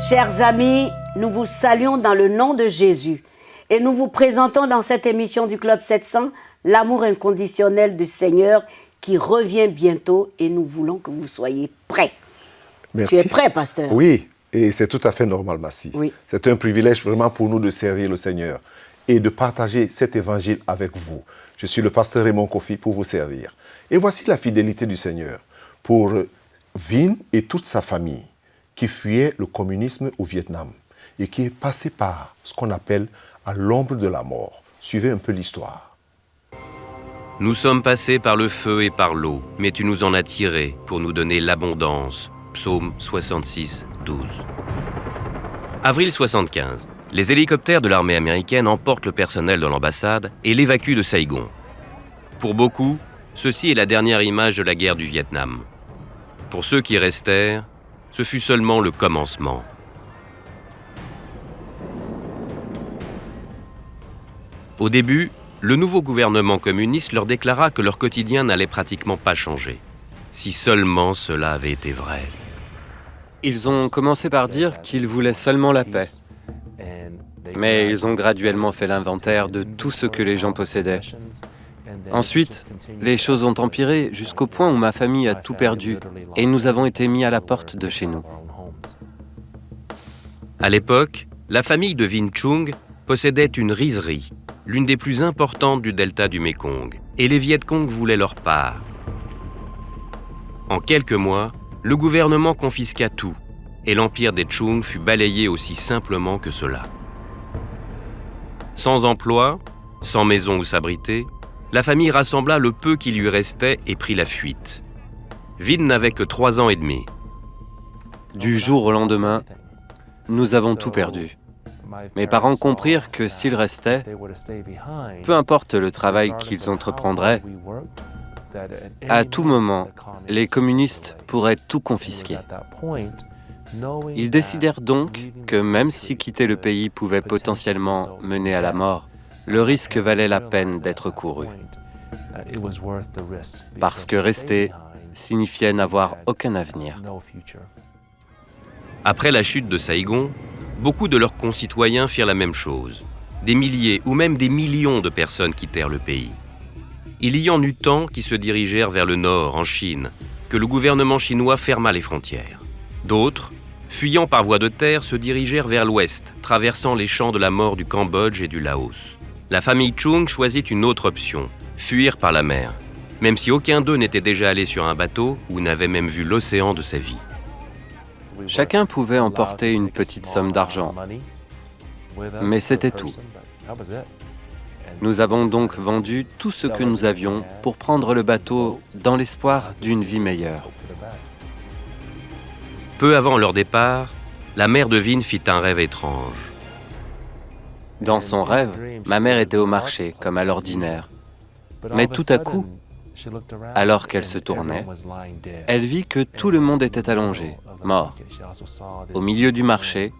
Chers amis, nous vous saluons dans le nom de Jésus et nous vous présentons dans cette émission du Club 700 l'amour inconditionnel du Seigneur qui revient bientôt et nous voulons que vous soyez prêts. Merci. Tu es prêt, pasteur? Oui, et c'est tout à fait normal, Massi. Oui. C'est un privilège vraiment pour nous de servir le Seigneur et de partager cet évangile avec vous. Je suis le pasteur Raymond Kofi pour vous servir. Et voici la fidélité du Seigneur pour Vin et toute sa famille qui fuyait le communisme au Vietnam et qui est passé par ce qu'on appelle à l'ombre de la mort. Suivez un peu l'histoire. Nous sommes passés par le feu et par l'eau, mais tu nous en as tirés pour nous donner l'abondance. Psaume 66, 12. Avril 75. Les hélicoptères de l'armée américaine emportent le personnel de l'ambassade et l'évacuent de Saigon. Pour beaucoup, ceci est la dernière image de la guerre du Vietnam. Pour ceux qui restèrent, ce fut seulement le commencement. Au début, le nouveau gouvernement communiste leur déclara que leur quotidien n'allait pratiquement pas changer. Si seulement cela avait été vrai. Ils ont commencé par dire qu'ils voulaient seulement la paix. Mais ils ont graduellement fait l'inventaire de tout ce que les gens possédaient. Ensuite, les choses ont empiré jusqu'au point où ma famille a tout perdu et nous avons été mis à la porte de chez nous. À l'époque, la famille de Vinh Trung possédait une rizerie, l'une des plus importantes du delta du Mékong, et les Viet Cong voulaient leur part. En quelques mois, le gouvernement confisqua tout, et l'empire des Chung fut balayé aussi simplement que cela. Sans emploi, sans maison où s'abriter, la famille rassembla le peu qui lui restait et prit la fuite. Vinh n'avait que 3 ans et demi. Du jour au lendemain, nous avons tout perdu. Mes parents comprirent que s'ils restaient, peu importe le travail qu'ils entreprendraient, à tout moment, les communistes pourraient tout confisquer. Ils décidèrent donc que même si quitter le pays pouvait potentiellement mener à la mort, le risque valait la peine d'être couru. Parce que rester signifiait n'avoir aucun avenir. Après la chute de Saigon, beaucoup de leurs concitoyens firent la même chose. Des milliers ou même des millions de personnes quittèrent le pays. Il y en eut tant qui se dirigèrent vers le nord, en Chine, que le gouvernement chinois ferma les frontières. D'autres, fuyant par voie de terre, se dirigèrent vers l'ouest, traversant les champs de la mort du Cambodge et du Laos. La famille Chung choisit une autre option, fuir par la mer, même si aucun d'eux n'était déjà allé sur un bateau ou n'avait même vu l'océan de sa vie. Chacun pouvait emporter une petite somme d'argent, mais c'était tout. Nous avons donc vendu tout ce que nous avions pour prendre le bateau dans l'espoir d'une vie meilleure. Peu avant leur départ, la mère de Vinh fit un rêve étrange. Dans son rêve, ma mère était au marché, comme à l'ordinaire. Mais tout à coup, alors qu'elle se tournait, elle vit que tout le monde était allongé, mort. Au milieu du marché,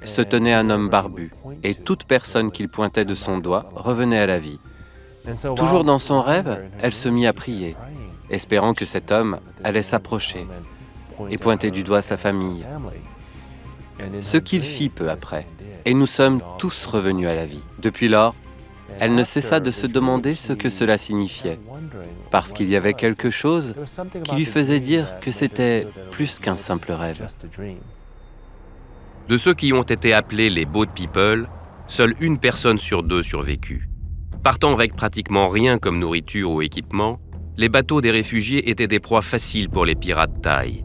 se tenait un homme barbu, et toute personne qu'il pointait de son doigt revenait à la vie. Toujours dans son rêve, elle se mit à prier, espérant que cet homme allait s'approcher et pointer du doigt sa famille. Ce qu'il fit peu après, et nous sommes tous revenus à la vie. Depuis lors, elle ne cessa de se demander ce que cela signifiait, parce qu'il y avait quelque chose qui lui faisait dire que c'était plus qu'un simple rêve. De ceux qui ont été appelés les boat people, seule une personne sur 2 survécut. Partant avec pratiquement rien comme nourriture ou équipement, les bateaux des réfugiés étaient des proies faciles pour les pirates thaïs.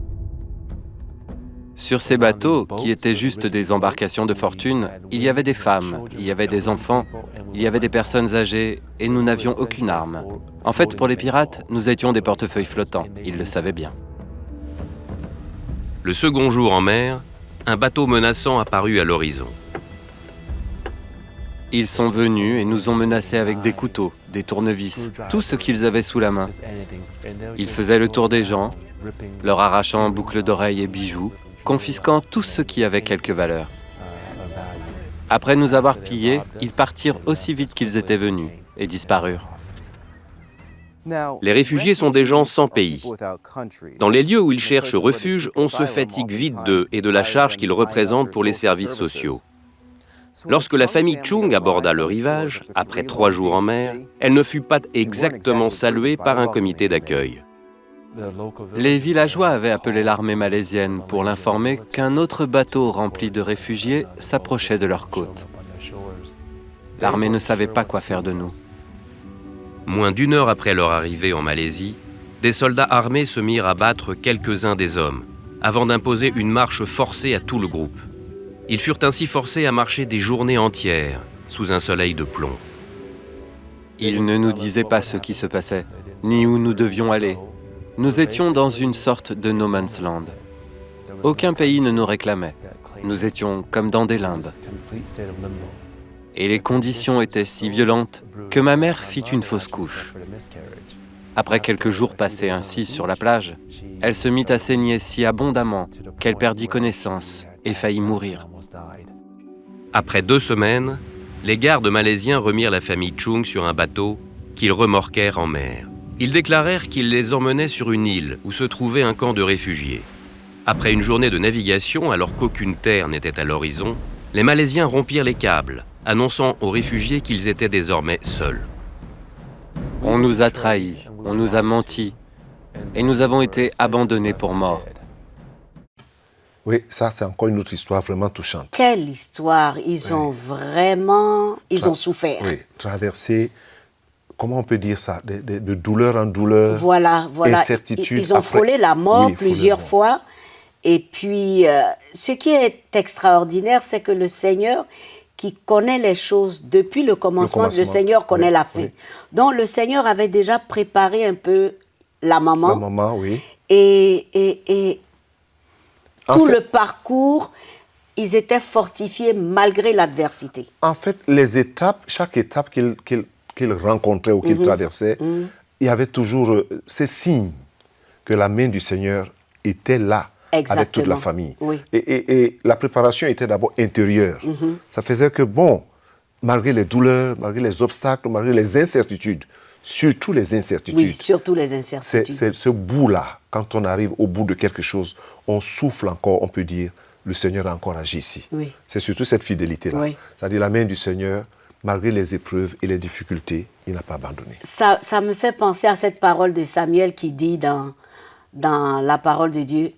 Sur ces bateaux, qui étaient juste des embarcations de fortune, il y avait des femmes, il y avait des enfants, il y avait des personnes âgées, et nous n'avions aucune arme. En fait, pour les pirates, nous étions des portefeuilles flottants, ils le savaient bien. Le second jour en mer, un bateau menaçant apparut à l'horizon. Ils sont venus et nous ont menacés avec des couteaux, des tournevis, tout ce qu'ils avaient sous la main. Ils faisaient le tour des gens, leur arrachant boucles d'oreilles et bijoux, confisquant tout ce qui avait quelque valeur. Après nous avoir pillés, ils partirent aussi vite qu'ils étaient venus et disparurent. Les réfugiés sont des gens sans pays. Dans les lieux où ils cherchent refuge, on se fatigue vite d'eux et de la charge qu'ils représentent pour les services sociaux. Lorsque la famille Chung aborda le rivage, après 3 jours en mer, elle ne fut pas exactement saluée par un comité d'accueil. Les villageois avaient appelé l'armée malaisienne pour l'informer qu'un autre bateau rempli de réfugiés s'approchait de leur côte. L'armée ne savait pas quoi faire de nous. Moins d'1 heure après leur arrivée en Malaisie, des soldats armés se mirent à battre quelques-uns des hommes, avant d'imposer une marche forcée à tout le groupe. Ils furent ainsi forcés à marcher des journées entières, sous un soleil de plomb. Ils ne nous disaient pas ce qui se passait, ni où nous devions aller. Nous étions dans une sorte de no man's land. Aucun pays ne nous réclamait. Nous étions comme dans des limbes. Et les conditions étaient si violentes que ma mère fit une fausse couche. Après quelques jours passés ainsi sur la plage, elle se mit à saigner si abondamment qu'elle perdit connaissance et faillit mourir. Après 2 semaines, les gardes malaisiens remirent la famille Chung sur un bateau qu'ils remorquèrent en mer. Ils déclarèrent qu'ils les emmenaient sur une île où se trouvait un camp de réfugiés. Après une journée de navigation, alors qu'aucune terre n'était à l'horizon, les Malaisiens rompirent les câbles, annonçant aux réfugiés qu'ils étaient désormais seuls. On nous a trahis, on nous a menti, et nous avons été abandonnés pour morts. Oui, ça c'est encore une autre histoire vraiment touchante. Quelle histoire! Ils ont vraiment... Ils ont souffert. Oui, traversé, comment on peut dire ça, de douleur en douleur, Voilà. incertitude. Ils ont frôlé la mort plusieurs fois. Et puis, ce qui est extraordinaire, c'est que le Seigneur, qui connaît les choses depuis le commencement, le Seigneur connaît la fin. Donc, le Seigneur avait déjà préparé un peu la maman. La maman, oui. Et tout le parcours, ils étaient fortifiés malgré l'adversité. En fait, les étapes, chaque étape qu'ils rencontraient ou qu'ils traversaient, il y avait toujours ces signes que la main du Seigneur était là. Exactement. Avec toute la famille. Oui. Et la préparation était d'abord intérieure. Ça faisait que, bon, malgré les douleurs, malgré les obstacles, malgré les incertitudes, surtout les incertitudes. Oui, surtout les incertitudes. C'est ce bout-là, quand on arrive au bout de quelque chose, on souffle encore, on peut dire, le Seigneur a encore agi ici. Oui. C'est surtout cette fidélité-là. Oui. C'est-à-dire la main du Seigneur, malgré les épreuves et les difficultés, il n'a pas abandonné. Ça me fait penser à cette parole de Samuel qui dit dans la parole de Dieu,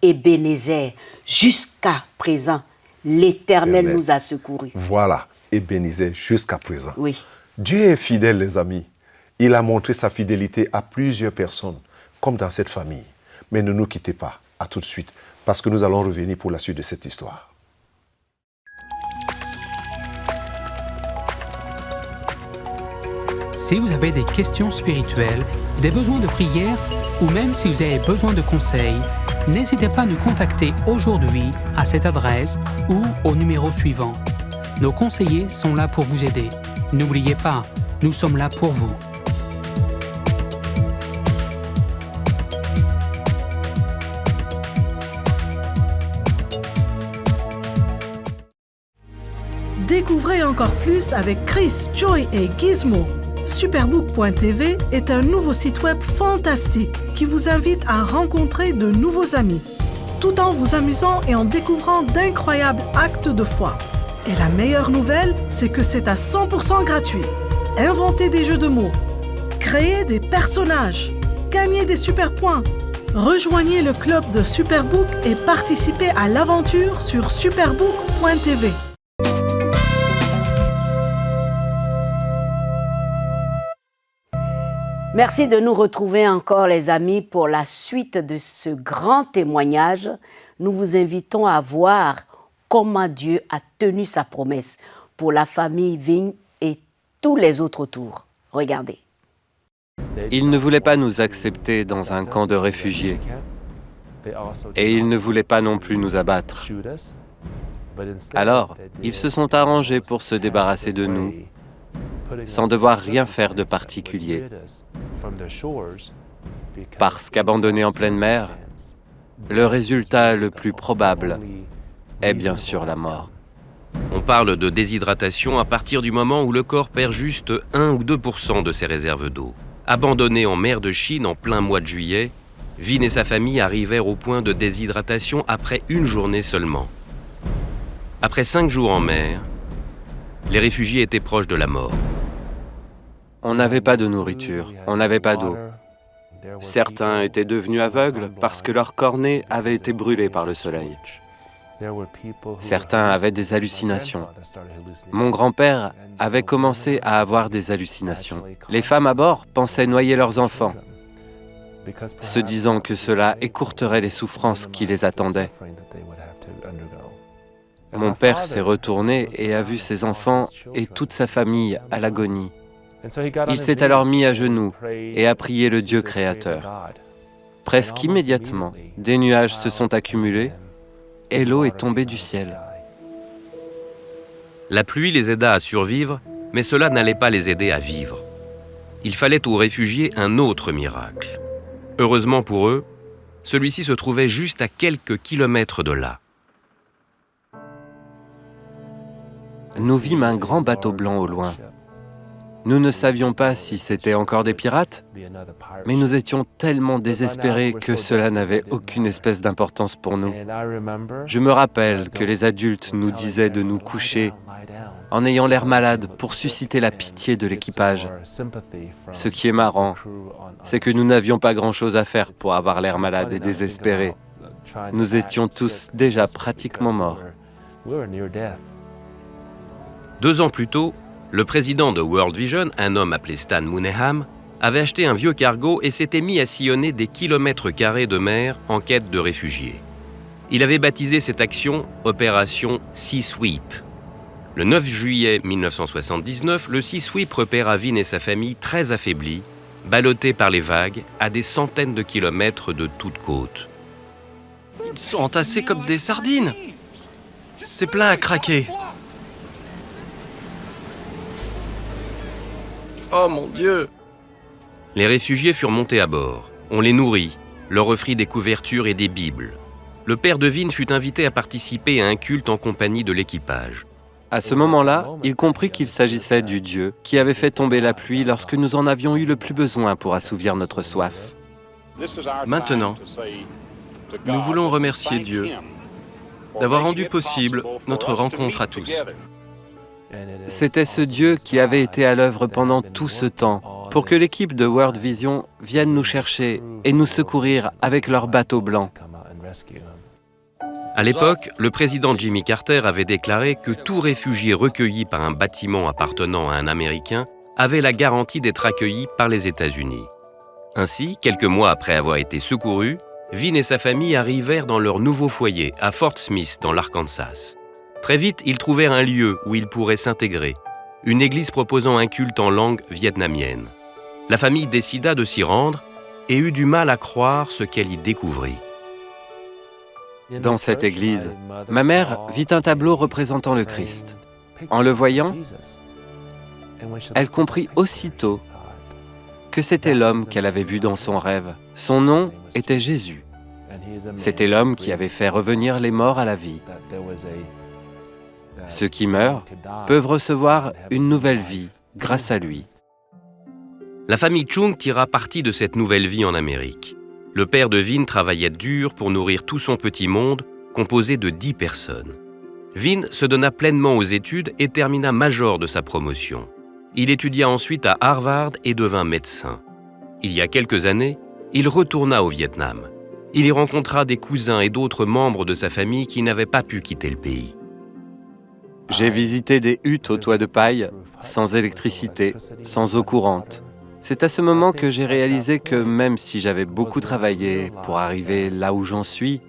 Ebenezer, jusqu'à présent, l'Éternel nous a secourus. Voilà, Ebenezer, jusqu'à présent. Oui. Dieu est fidèle, les amis. Il a montré sa fidélité à plusieurs personnes, comme dans cette famille. Mais ne nous quittez pas, à tout de suite, parce que nous allons revenir pour la suite de cette histoire. Si vous avez des questions spirituelles, des besoins de prière, ou même si vous avez besoin de conseils, n'hésitez pas à nous contacter aujourd'hui à cette adresse ou au numéro suivant. Nos conseillers sont là pour vous aider. N'oubliez pas, nous sommes là pour vous. Découvrez encore plus avec Chris, Joy et Gizmo. Superbook.tv est un nouveau site web fantastique qui vous invite à rencontrer de nouveaux amis, tout en vous amusant et en découvrant d'incroyables actes de foi. Et la meilleure nouvelle, c'est que c'est à 100% gratuit. Inventez des jeux de mots, créez des personnages, gagnez des super points. Rejoignez le club de Superbook et participez à l'aventure sur superbook.tv. Merci de nous retrouver encore, les amis, pour la suite de ce grand témoignage. Nous vous invitons à voir comment Dieu a tenu sa promesse pour la famille Vigne et tous les autres autour. Regardez. Ils ne voulaient pas nous accepter dans un camp de réfugiés. Et ils ne voulaient pas non plus nous abattre. Alors, ils se sont arrangés pour se débarrasser de nous, sans devoir rien faire de particulier. Parce qu'abandonnés en pleine mer, le résultat le plus probable est bien sûr la mort. On parle de déshydratation à partir du moment où le corps perd juste 1 ou 2% de ses réserves d'eau. Abandonnés en mer de Chine en plein mois de juillet, Vin et sa famille arrivèrent au point de déshydratation après une journée seulement. Après 5 jours en mer, les réfugiés étaient proches de la mort. On n'avait pas de nourriture, on n'avait pas d'eau. Certains étaient devenus aveugles parce que leur cornée avait été brûlée par le soleil. Certains avaient des hallucinations. Mon grand-père avait commencé à avoir des hallucinations. Les femmes à bord pensaient noyer leurs enfants, se disant que cela écourterait les souffrances qui les attendaient. Mon père s'est retourné et a vu ses enfants et toute sa famille à l'agonie. Il s'est alors mis à genoux et a prié le Dieu créateur. Presque immédiatement, des nuages se sont accumulés et l'eau est tombée du ciel. La pluie les aida à survivre, mais cela n'allait pas les aider à vivre. Il fallait aux réfugiés un autre miracle. Heureusement pour eux, celui-ci se trouvait juste à quelques kilomètres de là. Nous vîmes un grand bateau blanc au loin. Nous ne savions pas si c'était encore des pirates, mais nous étions tellement désespérés que cela n'avait aucune espèce d'importance pour nous. Je me rappelle que les adultes nous disaient de nous coucher en ayant l'air malade pour susciter la pitié de l'équipage. Ce qui est marrant, c'est que nous n'avions pas grand-chose à faire pour avoir l'air malade et désespérés. Nous étions tous déjà pratiquement morts. 2 ans plus tôt, le président de World Vision, un homme appelé Stan Mooneyham, avait acheté un vieux cargo et s'était mis à sillonner des kilomètres carrés de mer en quête de réfugiés. Il avait baptisé cette action Opération Sea Sweep. Le 9 juillet 1979, le Sea Sweep repéra Vin et sa famille très affaiblis, ballottés par les vagues à des centaines de kilomètres de toute côte. Ils sont entassés comme des sardines. C'est plein à craquer. Oh mon Dieu! Les réfugiés furent montés à bord. On les nourrit, leur offrit des couvertures et des bibles. Le père de Vin fut invité à participer à un culte en compagnie de l'équipage. À ce moment-là, il comprit qu'il s'agissait du Dieu qui avait fait tomber la pluie lorsque nous en avions eu le plus besoin pour assouvir notre soif. Maintenant, nous voulons remercier Dieu d'avoir rendu possible notre rencontre à tous. C'était ce Dieu qui avait été à l'œuvre pendant tout ce temps pour que l'équipe de World Vision vienne nous chercher et nous secourir avec leur bateau blanc. À l'époque, le président Jimmy Carter avait déclaré que tout réfugié recueilli par un bâtiment appartenant à un Américain avait la garantie d'être accueilli par les États-Unis. Ainsi, quelques mois après avoir été secourus, Vin et sa famille arrivèrent dans leur nouveau foyer à Fort Smith, dans l'Arkansas. Très vite, ils trouvèrent un lieu où ils pourraient s'intégrer, une église proposant un culte en langue vietnamienne. La famille décida de s'y rendre et eut du mal à croire ce qu'elle y découvrit. Dans cette église, ma mère vit un tableau représentant le Christ. En le voyant, elle comprit aussitôt que c'était l'homme qu'elle avait vu dans son rêve. Son nom était Jésus. C'était l'homme qui avait fait revenir les morts à la vie. Ceux qui meurent peuvent recevoir une nouvelle vie grâce à lui. La famille Chung tira parti de cette nouvelle vie en Amérique. Le père de Vin travaillait dur pour nourrir tout son petit monde, composé de 10 personnes. Vin se donna pleinement aux études et termina major de sa promotion. Il étudia ensuite à Harvard et devint médecin. Il y a quelques années, il retourna au Vietnam. Il y rencontra des cousins et d'autres membres de sa famille qui n'avaient pas pu quitter le pays. J'ai visité des huttes au toit de paille, sans électricité, sans eau courante. C'est à ce moment que j'ai réalisé que même si j'avais beaucoup travaillé pour arriver là où j'en suis,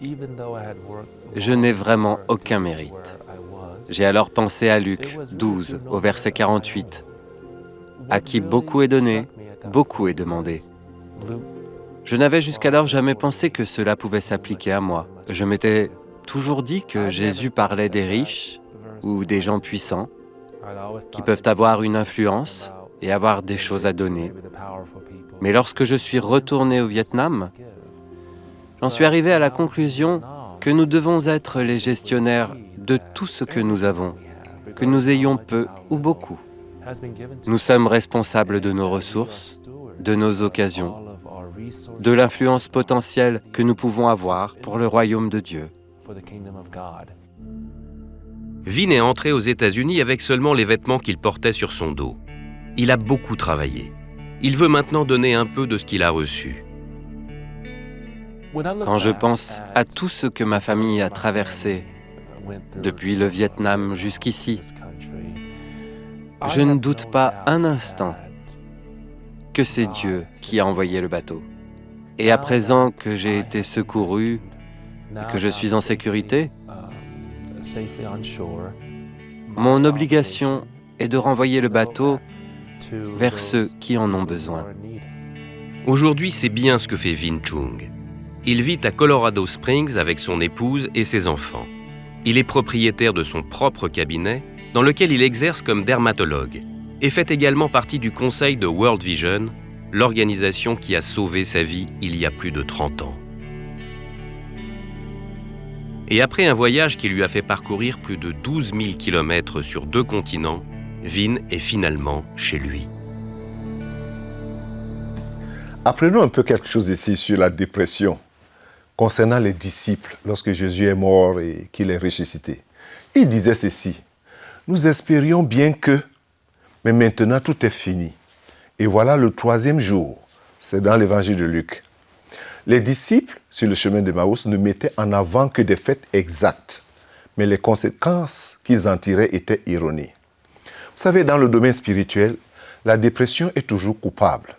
je n'ai vraiment aucun mérite. J'ai alors pensé à Luc 12, au verset 48. « À qui beaucoup est donné, beaucoup est demandé. » Je n'avais jusqu'alors jamais pensé que cela pouvait s'appliquer à moi. Je m'étais toujours dit que Jésus parlait des riches ou des gens puissants qui peuvent avoir une influence et avoir des choses à donner. Mais lorsque je suis retourné au Vietnam, j'en suis arrivé à la conclusion que nous devons être les gestionnaires de tout ce que nous avons, que nous ayons peu ou beaucoup. Nous sommes responsables de nos ressources de nos occasions, de l'influence potentielle que nous pouvons avoir pour le royaume de Dieu. Vin est entré aux États-Unis avec seulement les vêtements qu'il portait sur son dos. Il a beaucoup travaillé. Il veut maintenant donner un peu de ce qu'il a reçu. Quand je pense à tout ce que ma famille a traversé, depuis le Vietnam jusqu'ici, je ne doute pas un instant que c'est Dieu qui a envoyé le bateau. Et à présent que j'ai été secouru et que je suis en sécurité, mon obligation est de renvoyer le bateau vers ceux qui en ont besoin. Aujourd'hui, c'est bien ce que fait Vin Chung. Il vit à Colorado Springs avec son épouse et ses enfants. Il est propriétaire de son propre cabinet, dans lequel il exerce comme dermatologue, et fait également partie du conseil de World Vision, l'organisation qui a sauvé sa vie il y a plus de 30 ans. Et après un voyage qui lui a fait parcourir plus de 12 000 km sur 2 continents, Vin est finalement chez lui. Apprenons un peu quelque chose ici sur la dépression concernant les disciples lorsque Jésus est mort et qu'il est ressuscité. Il disait ceci: « Nous espérions bien que, mais maintenant tout est fini. Et voilà le 3e jour. » C'est dans l'évangile de Luc. Les disciples, sur le chemin d'Emmaüs, ne mettaient en avant que des faits exacts, mais les conséquences qu'ils en tiraient étaient erronées. Vous savez, dans le domaine spirituel, la dépression est toujours coupable.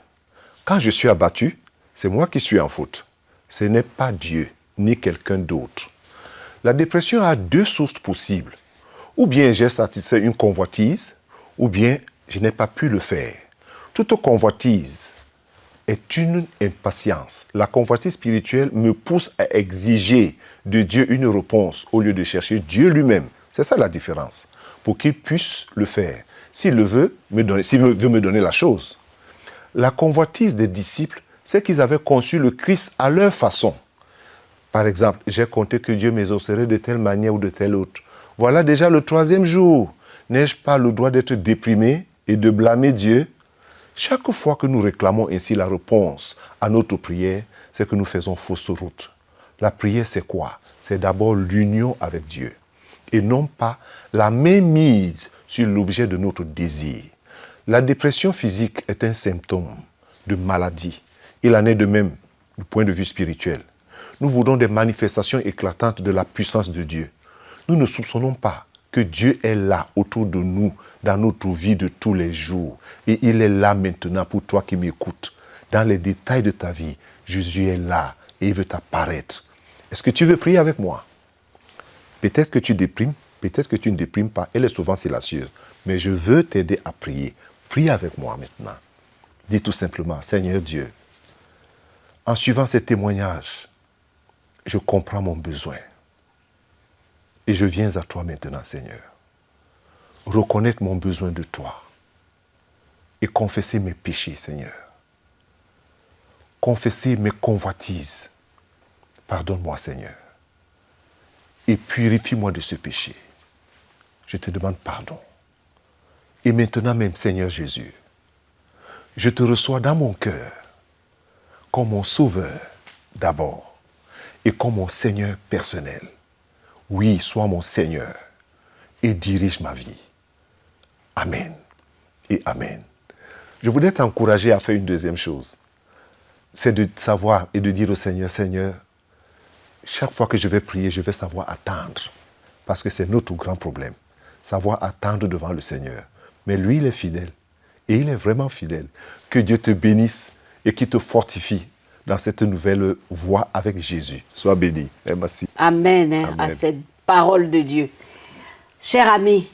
Quand je suis abattu, c'est moi qui suis en faute. Ce n'est pas Dieu, ni quelqu'un d'autre. La dépression a 2 sources possibles. Ou bien j'ai satisfait une convoitise, ou bien je n'ai pas pu le faire. Toute convoitise est une impatience. La convoitise spirituelle me pousse à exiger de Dieu une réponse au lieu de chercher Dieu lui-même. C'est ça la différence. Pour qu'il puisse le faire. S'il veut me donner la chose. La convoitise des disciples, c'est qu'ils avaient conçu le Christ à leur façon. Par exemple, j'ai compté que Dieu m'exaucerait de telle manière ou de telle autre. Voilà déjà le 3e jour. N'ai-je pas le droit d'être déprimé et de blâmer Dieu? Chaque fois que nous réclamons ainsi la réponse à notre prière, c'est que nous faisons fausse route. La prière, c'est quoi? C'est d'abord l'union avec Dieu et non pas la mainmise sur l'objet de notre désir. La dépression physique est un symptôme de maladie. Il en est de même du point de vue spirituel. Nous voulons des manifestations éclatantes de la puissance de Dieu. Nous ne soupçonnons pas que Dieu est là autour de nous, dans notre vie de tous les jours. Et il est là maintenant pour toi qui m'écoutes. Dans les détails de ta vie, Jésus est là et il veut t'apparaître. Est-ce que tu veux prier avec moi? Peut-être que tu déprimes, peut-être que tu ne déprimes pas. Elle est souvent silencieuse. Mais je veux t'aider à prier. Prie avec moi maintenant. Dis tout simplement: Seigneur Dieu, en suivant ces témoignages, je comprends mon besoin. Et je viens à toi maintenant, Seigneur. Reconnaître mon besoin de toi. Et confesser mes péchés, Seigneur. Confesser mes convoitises. Pardonne-moi, Seigneur. Et purifie-moi de ce péché. Je te demande pardon. Et maintenant même, Seigneur Jésus, je te reçois dans mon cœur comme mon sauveur d'abord et comme mon Seigneur personnel. Oui, sois mon Seigneur et dirige ma vie. Amen et Amen. Je voudrais t'encourager à faire une deuxième chose. C'est de savoir et de dire au Seigneur: Seigneur, chaque fois que je vais prier, je vais savoir attendre. Parce que c'est notre grand problème. Savoir attendre devant le Seigneur. Mais lui, il est fidèle. Et il est vraiment fidèle. Que Dieu te bénisse et qu'il te fortifie dans cette nouvelle voie avec Jésus. Sois béni. Et merci. Amen, Amen à cette parole de Dieu. Cher ami,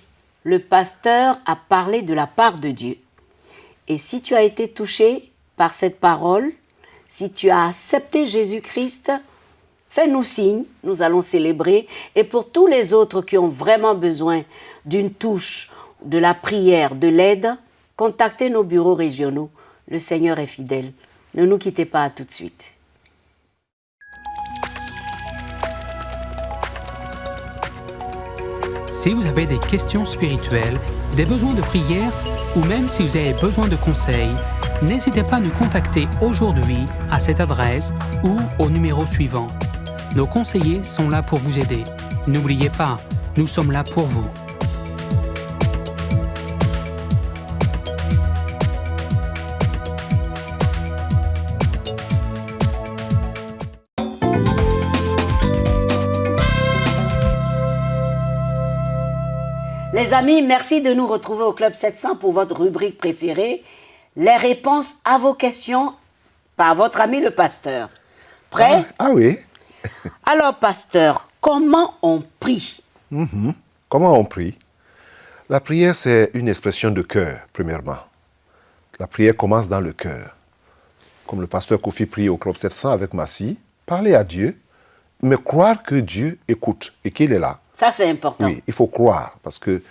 le pasteur a parlé de la part de Dieu. Et si tu as été touché par cette parole, si tu as accepté Jésus-Christ, fais-nous signe, nous allons célébrer. Et pour tous les autres qui ont vraiment besoin d'une touche, de la prière, de l'aide, contactez nos bureaux régionaux. Le Seigneur est fidèle. Ne nous quittez pas, à tout de suite. Si vous avez des questions spirituelles, des besoins de prière ou même si vous avez besoin de conseils, n'hésitez pas à nous contacter aujourd'hui à cette adresse ou au numéro suivant. Nos conseillers sont là pour vous aider. N'oubliez pas, nous sommes là pour vous. Les amis, merci de nous retrouver au Club 700 pour votre rubrique préférée, les réponses à vos questions par votre ami le pasteur. Prêt? Ah oui. Alors, pasteur, comment on prie? Comment on prie? La prière, c'est une expression de cœur, premièrement. La prière commence dans le cœur. Comme le pasteur Kofi prie au Club 700 avec Massi, parler à Dieu, mais croire que Dieu écoute et qu'il est là. Ça, c'est important. Oui, il faut croire, parce que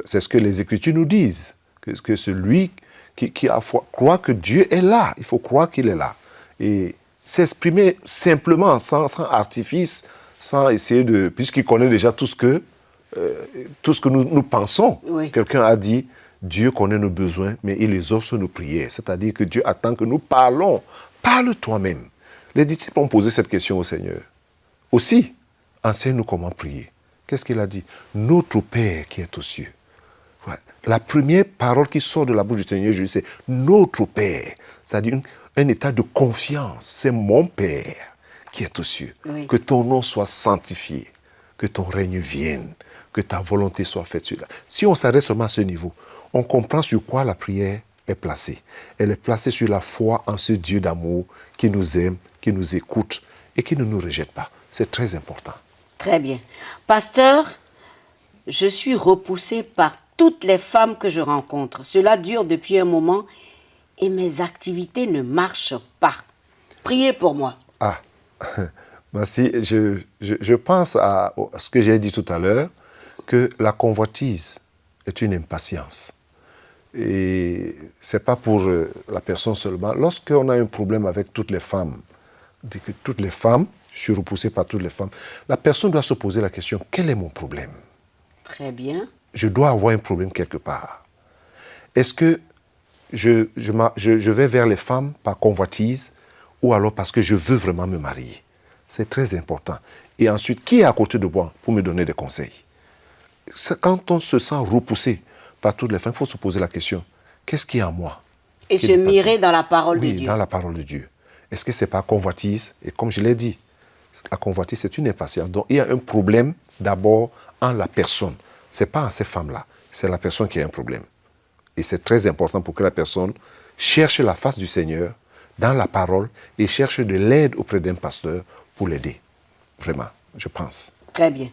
c'est ce que les Écritures nous disent, que celui qui a foi croit que Dieu est là. Il faut croire qu'il est là. Et s'exprimer simplement, sans artifice, sans essayer de... Puisqu'il connaît déjà tout ce que nous pensons. Oui. Quelqu'un a dit, Dieu connaît nos besoins, mais il exauce nos prières. C'est-à-dire que Dieu attend que nous parlons. Parle toi-même. Les disciples ont posé cette question au Seigneur. Aussi, enseigne-nous comment prier. Qu'est-ce qu'il a dit? Notre Père qui est aux cieux. Ouais. La première parole qui sort de la bouche du Seigneur Jésus, c'est notre Père. C'est-à-dire un état de confiance. C'est mon Père qui est aux cieux. Oui. Que ton nom soit sanctifié, que ton règne vienne, que ta volonté soit faite sur la... Si on s'arrête seulement à ce niveau, on comprend sur quoi la prière est placée. Elle est placée sur la foi en ce Dieu d'amour qui nous aime, qui nous écoute et qui ne nous rejette pas. C'est très important. Très bien. Pasteur, je suis repoussée par toutes les femmes que je rencontre. Cela dure depuis un moment et mes activités ne marchent pas. Priez pour moi. Ah, merci. Je pense à ce que j'ai dit tout à l'heure, que la convoitise est une impatience. Et ce n'est pas pour la personne seulement. Lorsqu'on a un problème avec toutes les femmes, dit que toutes les femmes, je suis repoussé par toutes les femmes, la personne doit se poser la question, quel est mon problème? Très bien. Je dois avoir un problème quelque part. Est-ce que je vais vers les femmes par convoitise ou alors parce que je veux vraiment me marier? C'est très important. Et ensuite, qui est à côté de moi pour me donner des conseils? Quand on se sent repoussé par toutes les femmes, il faut se poser la question, qu'est-ce qui est en moi? Et se mirer dans la parole de Oui, Dieu. dans la parole de Dieu. Est-ce que ce n'est pas convoitise? Et comme je l'ai dit, la convoitise, c'est une impatience. Donc, il y a un problème d'abord en la personne. Ce n'est pas en ces femmes-là. C'est la personne qui a un problème. Et c'est très important pour que la personne cherche la face du Seigneur dans la parole et cherche de l'aide auprès d'un pasteur pour l'aider. Vraiment, je pense. Très bien.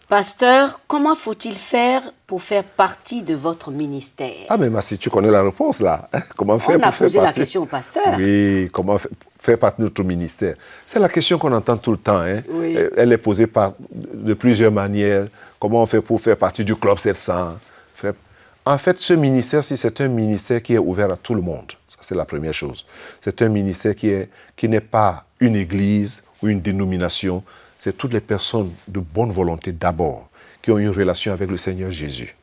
Pasteur, comment faut-il faire pour faire partie de votre ministère? Ah, mais Massi, tu connais la réponse là. Comment faire On a pour faire posé la partie... question au pasteur. Oui, comment faire partie de notre ministère? C'est la question qu'on entend tout le temps. Hein? Oui. Elle est posée de plusieurs manières. Comment on fait pour faire partie du Club 700? En fait, ce ministère, c'est un ministère qui est ouvert à tout le monde. Ça, c'est la première chose. C'est un ministère qui n'est pas une église ou une dénomination. C'est toutes les personnes de bonne volonté d'abord, qui ont une relation avec le Seigneur Jésus,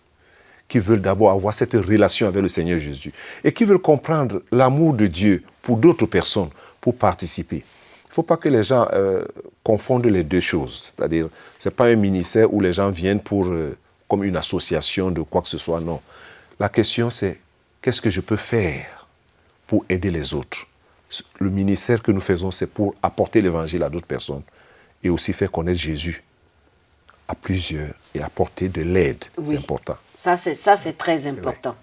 qui veulent d'abord avoir cette relation avec le Seigneur Jésus et qui veulent comprendre l'amour de Dieu pour d'autres personnes, pour participer. Il ne faut pas que les gens confondent les deux choses. C'est-à-dire, ce n'est pas un ministère où les gens viennent pour, comme une association de quoi que ce soit, non. La question, c'est qu'est-ce que je peux faire pour aider les autres? Le ministère que nous faisons, c'est pour apporter l'évangile à d'autres personnes et aussi faire connaître Jésus à plusieurs et apporter de l'aide. Oui. C'est important. Ça, c'est très important.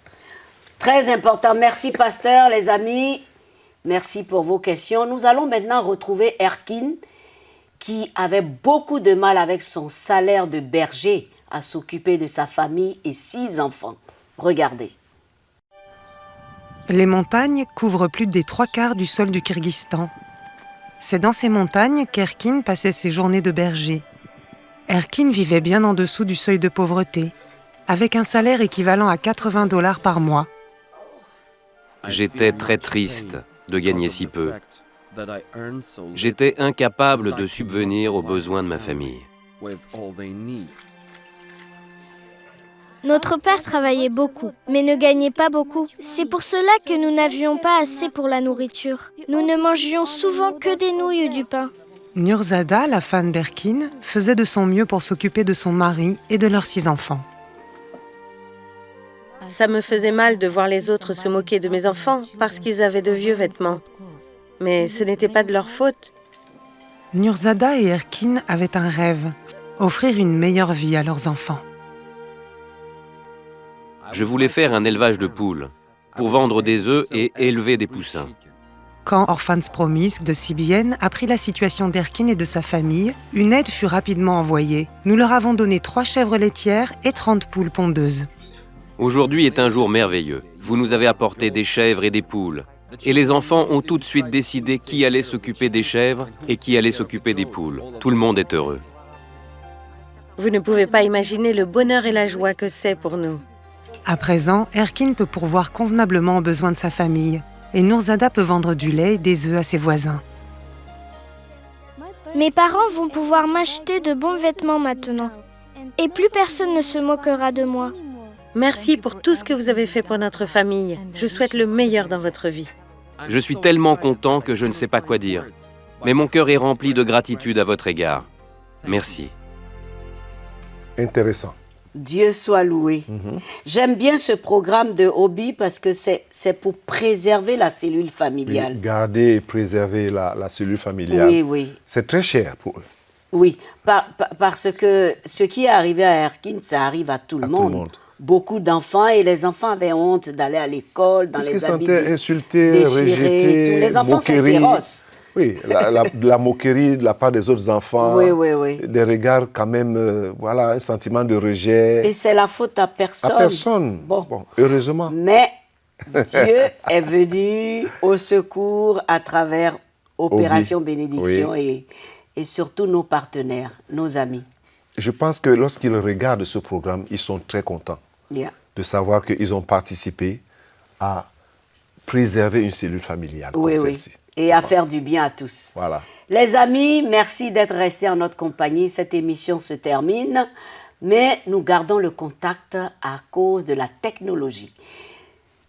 Très important. Merci, pasteur, les amis. Merci pour vos questions. Nous allons maintenant retrouver Erkin, qui avait beaucoup de mal avec son salaire de berger à s'occuper de sa famille et 6 enfants. Regardez. Les montagnes couvrent plus des 3/4 du sol du Kyrgyzstan. C'est dans ces montagnes qu'Erkin passait ses journées de berger. Erkin vivait bien en dessous du seuil de pauvreté, avec un salaire équivalent à $80 par mois. J'étais très triste de gagner si peu. J'étais incapable de subvenir aux besoins de ma famille. Notre père travaillait beaucoup, mais ne gagnait pas beaucoup. C'est pour cela que nous n'avions pas assez pour la nourriture. Nous ne mangions souvent que des nouilles ou du pain. Nurzada, la femme d'Erkin, faisait de son mieux pour s'occuper de son mari et de leurs 6 enfants. Ça me faisait mal de voir les autres se moquer de mes enfants parce qu'ils avaient de vieux vêtements. Mais ce n'était pas de leur faute. Nurzada et Erkin avaient un rêve, offrir une meilleure vie à leurs enfants. Je voulais faire un élevage de poules pour vendre des œufs et élever des poussins. Quand Orphans Promise de Sibienne apprit la situation d'Erkin et de sa famille, une aide fut rapidement envoyée. Nous leur avons donné 3 chèvres laitières et 30 poules pondeuses. Aujourd'hui est un jour merveilleux. Vous nous avez apporté des chèvres et des poules. Et les enfants ont tout de suite décidé qui allait s'occuper des chèvres et qui allait s'occuper des poules. Tout le monde est heureux. Vous ne pouvez pas imaginer le bonheur et la joie que c'est pour nous. À présent, Erkin peut pourvoir convenablement aux besoins de sa famille. Et Nurzada peut vendre du lait et des œufs à ses voisins. Mes parents vont pouvoir m'acheter de bons vêtements maintenant. Et plus personne ne se moquera de moi. Merci pour tout ce que vous avez fait pour notre famille. Je souhaite le meilleur dans votre vie. Je suis tellement content que je ne sais pas quoi dire. Mais mon cœur est rempli de gratitude à votre égard. Merci. Intéressant. Dieu soit loué. J'aime bien ce programme de Obi parce que c'est pour préserver la cellule familiale. Oui, garder et préserver la cellule familiale. Oui, oui. C'est très cher pour eux. Oui, parce que ce qui est arrivé à Erkin, ça arrive à tout le monde. Beaucoup d'enfants, et les enfants avaient honte d'aller à l'école, dans les habits insultés, déchirés. rejetés, Les enfants sont féroces. Oui, la moquerie de la part des autres enfants, oui. des regards quand même, voilà, un sentiment de rejet. Et c'est la faute à personne. À personne, bon, heureusement. Mais Dieu est venu au secours à travers Opération Bénédiction et surtout nos partenaires, nos amis. Je pense que lorsqu'ils regardent ce programme, ils sont très contents de savoir qu'ils ont participé à préserver une cellule familiale comme celle-ci. Et à faire du bien à tous. Voilà. Les amis, merci d'être restés en notre compagnie. Cette émission se termine, mais nous gardons le contact à cause de la technologie.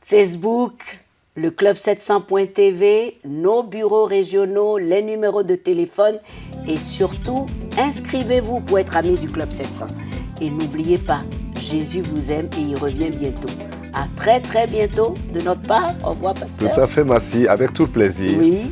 Facebook, le Club 700.tv, nos bureaux régionaux, les numéros de téléphone et surtout, inscrivez-vous pour être ami du Club 700. Et n'oubliez pas, Jésus vous aime et il revient bientôt. À très très bientôt de notre part. Au revoir, pasteur. Tout à fait, merci, avec tout le plaisir. Oui.